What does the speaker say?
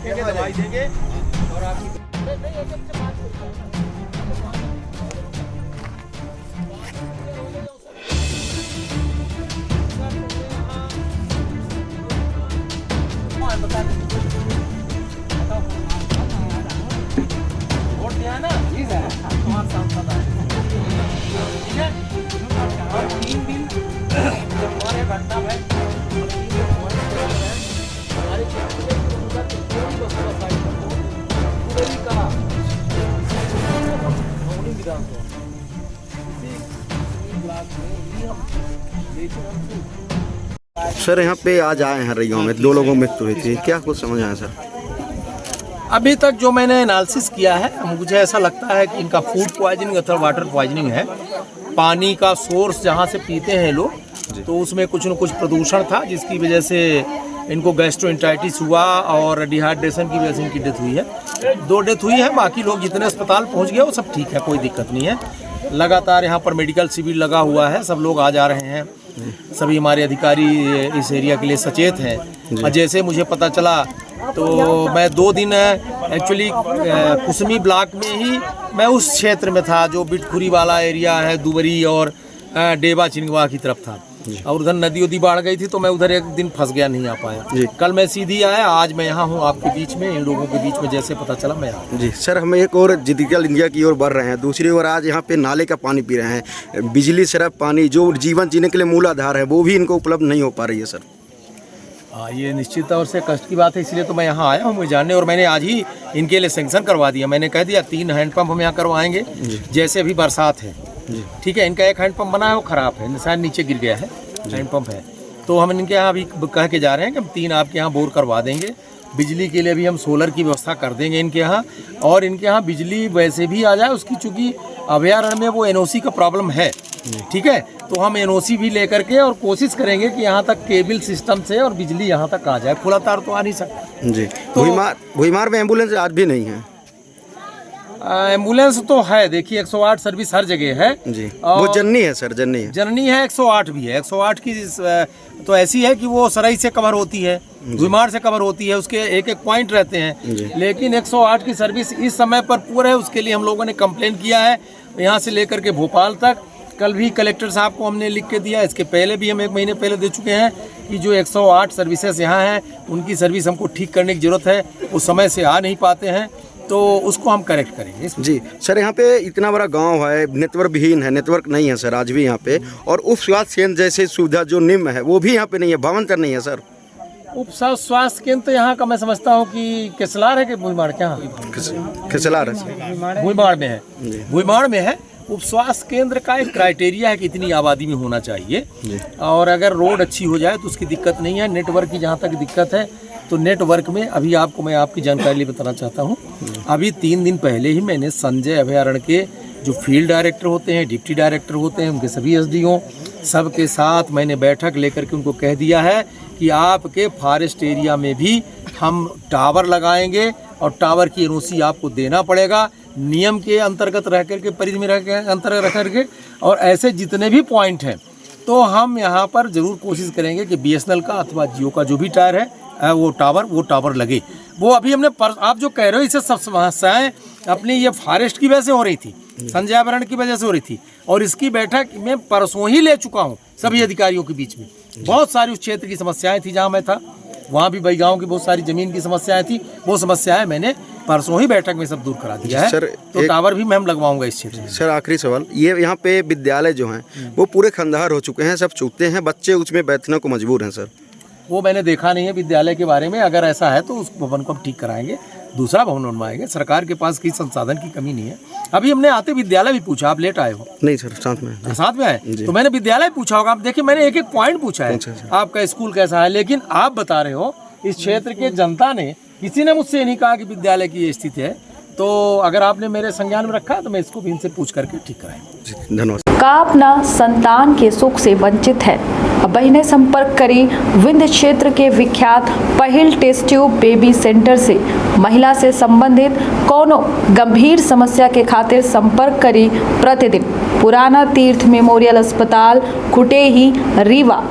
देखेंगे, दवाई देंगे और आपकी वोट दिया ना, ठीक है, तुम्हारे सांसद आए, ठीक है, और 3 दिन जब हमारे घटना है, हमारे क्षेत्र में पूरी बस्ती पूरी कहा मौनी विधानसभा सर यहाँ पे आज आए हैं रईगांव में 2 लोगों में मृत्यु हुई थी, क्या कुछ समझ आया सर? अभी तक जो मैंने एनालिसिस किया है मुझे ऐसा लगता है कि इनका फूड पॉइजनिंग अथवा वाटर पॉइजनिंग है। पानी का सोर्स जहाँ से पीते हैं लोग तो उसमें कुछ न कुछ प्रदूषण था जिसकी वजह से इनको गैस्ट्रोएंटाइटिस हुआ और डिहाइड्रेशन की वजह से इनकी डेथ हुई है। 2 डेथ हुई है, बाकी लोग जितने अस्पताल पहुँच गए वो सब ठीक है, कोई दिक्कत नहीं है। लगातार यहाँ पर मेडिकल शिविर लगा हुआ है, सब लोग आ जा रहे हैं, सभी हमारे अधिकारी इस एरिया के लिए सचेत हैं। और जैसे मुझे पता चला तो मैं 2 दिन एक्चुअली कुसमी ब्लॉक में ही मैं उस क्षेत्र में था जो बिटखुरी वाला एरिया है, दुबरी और डेबा चिनगवा की तरफ था और उधर नदी उदी बाढ़ गई थी तो मैं उधर एक दिन फंस गया, नहीं आ पाया। कल मैं सीधी आया, आज मैं यहाँ हूँ आपके बीच में, इन लोगों के बीच में जैसे पता चला मैं आया। जी सर, हम एक और डिजिटल इंडिया की ओर बढ़ रहे हैं, दूसरी ओर आज यहाँ पे नाले का पानी पी रहे हैं। बिजली, सड़क, पानी जो जीवन जीने के लिए मूल आधार है वो भी इनको उपलब्ध नहीं हो पा रही है सर। ये निश्चित तौर से कष्ट की बात है, इसलिए तो मैं यहाँ आया हूँ मुझे जानने, और मैंने आज ही इनके लिए सेंक्शन करवा दिया। मैंने कह दिया 3 हैंडपम्प हम यहाँ करवाएंगे, जैसे अभी बरसात है, ठीक है। इनका एक हैंडपम्प बना है वो ख़राब है, शायद नीचे गिर गया है, हैंडपम्प है, तो हम इनके यहाँ अभी कह के जा रहे हैं कि हम 3 आपके यहाँ बोर करवा देंगे। बिजली के लिए भी हम सोलर की व्यवस्था कर देंगे इनके यहाँ, और इनके यहाँ बिजली वैसे भी आ जाए उसकी, चूँकि अभयारण्य में वो एनओसी का प्रॉब्लम है, ठीक है, तो हम एनओसी भी लेकर के और कोशिश करेंगे कि यहाँ तक केबल सिस्टम से और बिजली यहाँ तक आ जाए। खुला तार तो आ नहीं सकता जी। तो भुईमार में एम्बुलेंस आज भी नहीं है? एम्बुलेंस तो है, देखिए 108 सर्विस हर जगह है जी। वो जननी है सर, जननी है 108 भी है। 108 की तो ऐसी है कि वो सराई से कवर होती है, भुईमार से कवर होती है, उसके एक पॉइंट रहते हैं, लेकिन 108 की सर्विस इस समय पर पूरा है। उसके लिए हम लोगों ने कंप्लेंट किया है यहाँ से लेकर के भोपाल तक। कल भी कलेक्टर साहब को हमने लिख के दिया, इसके पहले भी हम 1 महीने पहले दे चुके हैं कि जो 108 सर्विसेज यहाँ हैं उनकी सर्विस हमको ठीक करने की ज़रूरत है, वो समय से आ नहीं पाते हैं, तो उसको हम करेक्ट करेंगे जी। सर यहाँ पे इतना बड़ा गांव है, नेटवर्क विहीन है, नेटवर्क नहीं है सर आज भी यहाँ पे, और उप स्वास्थ्य केंद्र जैसे सुविधा जो निम्न है वो भी यहाँ पे नहीं है, भवन नहीं है सर। उप स्वास्थ्य केंद्र तो यहाँ का मैं समझता हूँ कि केसलार है कि भुईमार, क्या केसलार है, भुईमार में है, भुईमार में है। उप स्वास्थ्य केंद्र का एक क्राइटेरिया है कि इतनी आबादी में होना चाहिए, और अगर रोड अच्छी हो जाए तो उसकी दिक्कत नहीं है। नेटवर्क की जहाँ तक दिक्कत है तो नेटवर्क में अभी आपको मैं आपकी जानकारी लिए बताना चाहता हूँ। अभी 3 दिन पहले ही मैंने संजय अभयारण्य के जो फील्ड डायरेक्टर होते हैं, डिप्टी डायरेक्टर होते हैं, उनके सभी एसडीओ सबके साथ मैंने बैठक लेकर के उनको कह दिया है कि आपके फॉरेस्ट एरिया में भी हम टावर लगाएंगे और टावर की एनओसी आपको देना पड़ेगा, नियम के अंतर्गत रह करके, परिधि में अंतर्गत रख करके। और ऐसे जितने भी पॉइंट हैं तो हम यहाँ पर ज़रूर कोशिश करेंगे कि BSNL का अथवा जियो का जो भी टायर है वो टावर लगे। वो अभी हमने आप जो कह रहे हो इससे सब समस्याएँ अपनी ये फॉरेस्ट की वजह से हो रही थी, संजय अभयारण्य की वजह से हो रही थी, और इसकी बैठक मैं परसों ही ले चुका हूँ सभी अधिकारियों के बीच में। बहुत सारी उस क्षेत्र की समस्याएं थी जहाँ मैं था, वहाँ भी बैगांव की बहुत सारी जमीन की समस्याएं थी, वो समस्याएं मैंने परसों ही बैठक में सब दूर करा दिया है सर। तो टावर भी मैं लगवाऊंगा इस क्षेत्र में। सर आखिरी सवाल, ये यहाँ पे विद्यालय जो हैं वो पूरे खंडहर हो चुके हैं, सब चूकते हैं, बच्चे उसमें बैठने को मजबूर हैं सर। वो मैंने देखा नहीं है विद्यालय के बारे में, अगर ऐसा है तो उस भवन को हम ठीक कराएंगे, दूसरा भवन बनवाएंगे। सरकार के पास किसी संसाधन की कमी नहीं है। अभी हमने आते विद्यालय भी पूछा, आप लेट आए हो? नहीं सर, साथ में आए तो मैंने विद्यालय पूछा होगा। आप देखिए मैंने एक पॉइंट पूछा है, आपका स्कूल कैसा है, लेकिन आप बता रहे हो इस क्षेत्र के जनता ने, किसी ने मुझसे नहीं कहा कि विद्यालय की ये स्थिति है। तो अगर आपने मेरे संज्ञान में रखा है तो मैं इसको भी इनसे पूछ करके ठीक कराएंगे। धन्यवाद। का अपना संतान के सुख से वंचित है, बहने संपर्क करी विंध्य क्षेत्र के विख्यात पहिल टेस्ट ट्यूब बेबी सेंटर से। महिला से संबंधित कोनो गंभीर समस्या के खातिर संपर्क करी प्रतिदिन पुराना तीर्थ मेमोरियल अस्पताल कुटेही रीवा।